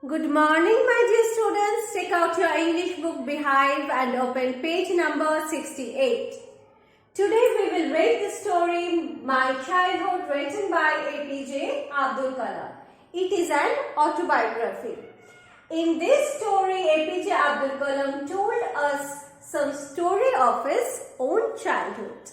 Good morning, my dear students. Take out your English book Behive and open page number 68. Today we will read the story My Childhood, written by APJ Abdul Kalam. It is an autobiography. In this story, APJ Abdul Kalam told us some story of his own childhood.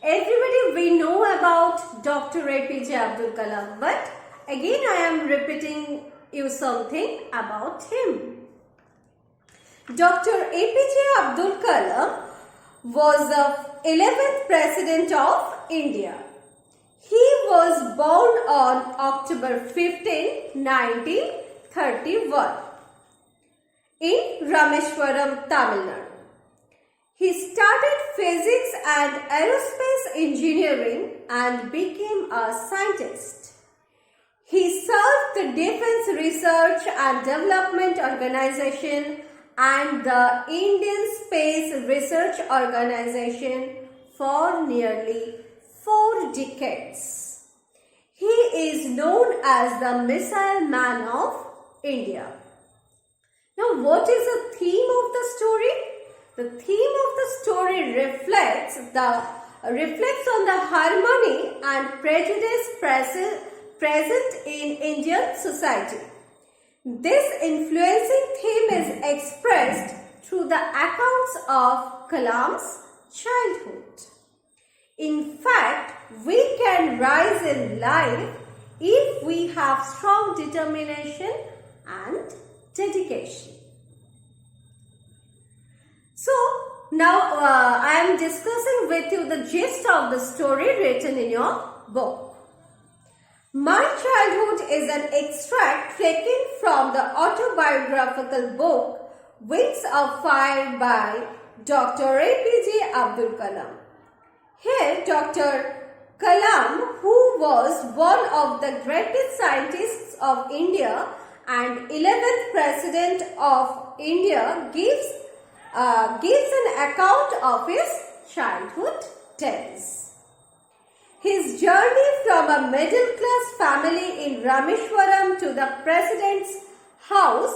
Everybody we know about Dr. APJ Abdul Kalam, but again I am repeating you something about him. Dr. APJ Abdul Kalam was the 11th President of India. He was born on October 15, 1931 in Rameshwaram, Tamil Nadu. He started physics and aerospace engineering and became a scientist. He served the Defense Research and Development Organization and the Indian Space Research Organization for nearly 4 decades. He is known as the Missile Man of India. Now, what is the theme of the story? The theme of the story reflects on the harmony and prejudice present in Indian society. This influencing theme is expressed through the accounts of Kalam's childhood. In fact, we can rise in life if we have strong determination and dedication. So, now I am discussing with you the gist of the story written in your book. My Childhood is an extract taken from the autobiographical book Wings of Fire by Dr. APJ Abdul Kalam. Here, Dr. Kalam, who was one of the greatest scientists of India and 11th President of India, gives an account of his childhood days. His journey from a middle-class family in Rameshwaram to the president's house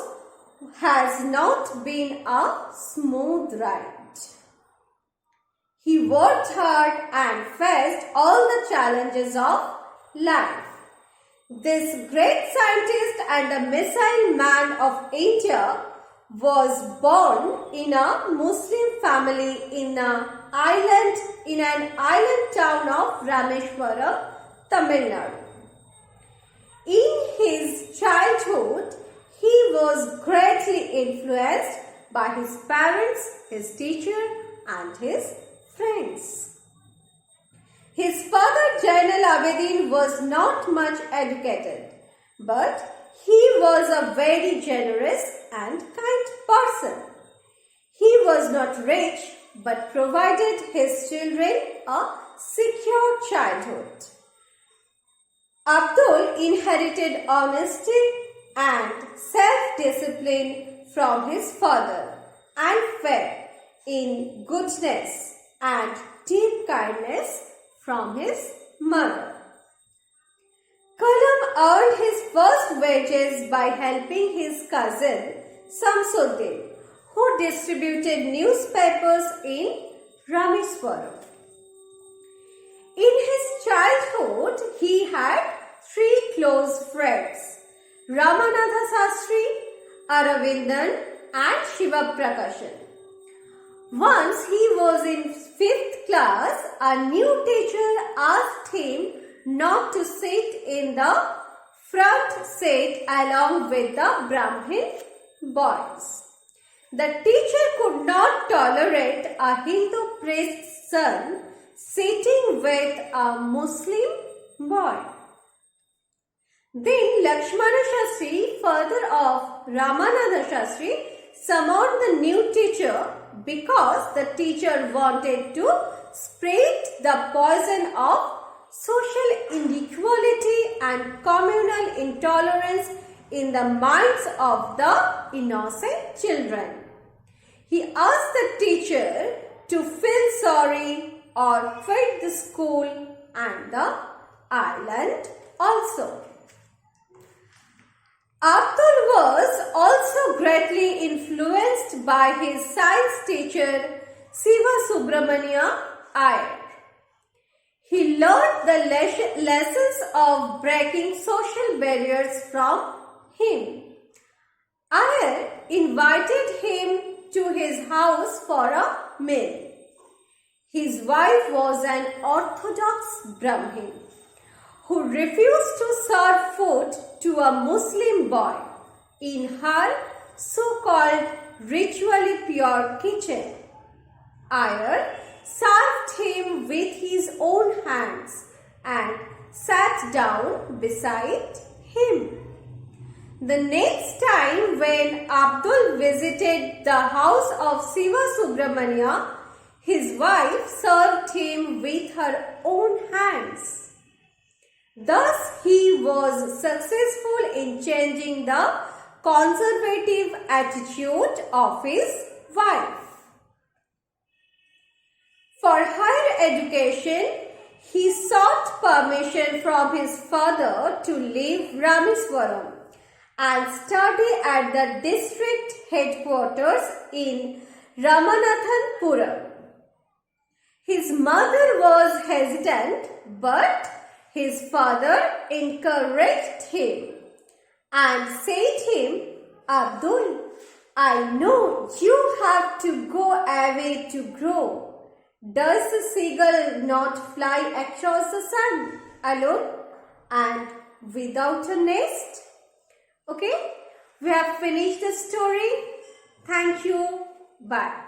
has not been a smooth ride. He worked hard and faced all the challenges of life. This great scientist and a missile man of India was born in a Muslim family in an island town of Rameshwaram, Tamil Nadu. In his childhood, he was greatly influenced by his parents, his teacher, and his friends. His father, Jainal Abidin, was not much educated, but he was a very generous and kind person. He was not rich, but provided his children a secure childhood. Abdul inherited honesty and self-discipline from his father and faith in goodness and deep kindness from his mother. Kalam earned his first wages by helping his cousin Samsuddin, who distributed newspapers in Rameshwaram. In his childhood, he had 3 close friends, Ramanatha Sastri, Aravindan, and Shiva Prakashan. Once he was in 5th class, a new teacher asked him not to sit in the front seat along with the Brahmin boys. The teacher could not tolerate a Hindu priest's son sitting with a Muslim boy. Then Lakshmana Shastri, father of Ramanatha Shastri, summoned the new teacher because the teacher wanted to spread the poison of social inequality and communal intolerance in the minds of the innocent children. He asked the teacher to feel sorry or quit the school and the island also. Abdul was also greatly influenced by his science teacher Siva Subramania Iyer. He learned the lessons of breaking social barriers from him. Iyer invited him to his house for a meal. His wife was an Orthodox Brahmin who refused to serve food to a Muslim boy in her so-called ritually pure kitchen. Iyer served him with his own hands and sat down beside him. The next time when Abdul visited the house of Siva Subramania, his wife served him with her own hands. Thus, he was successful in changing the conservative attitude of his wife. For higher education, he sought permission from his father to leave Rameswaram and study at the district headquarters in Ramanathanpuram. His mother was hesitant, but his father encouraged him and said to him, Abdul, I know you have to go away to grow. Does the seagull not fly across the sun alone and without a nest? Okay, we have finished the story. Thank you. Bye.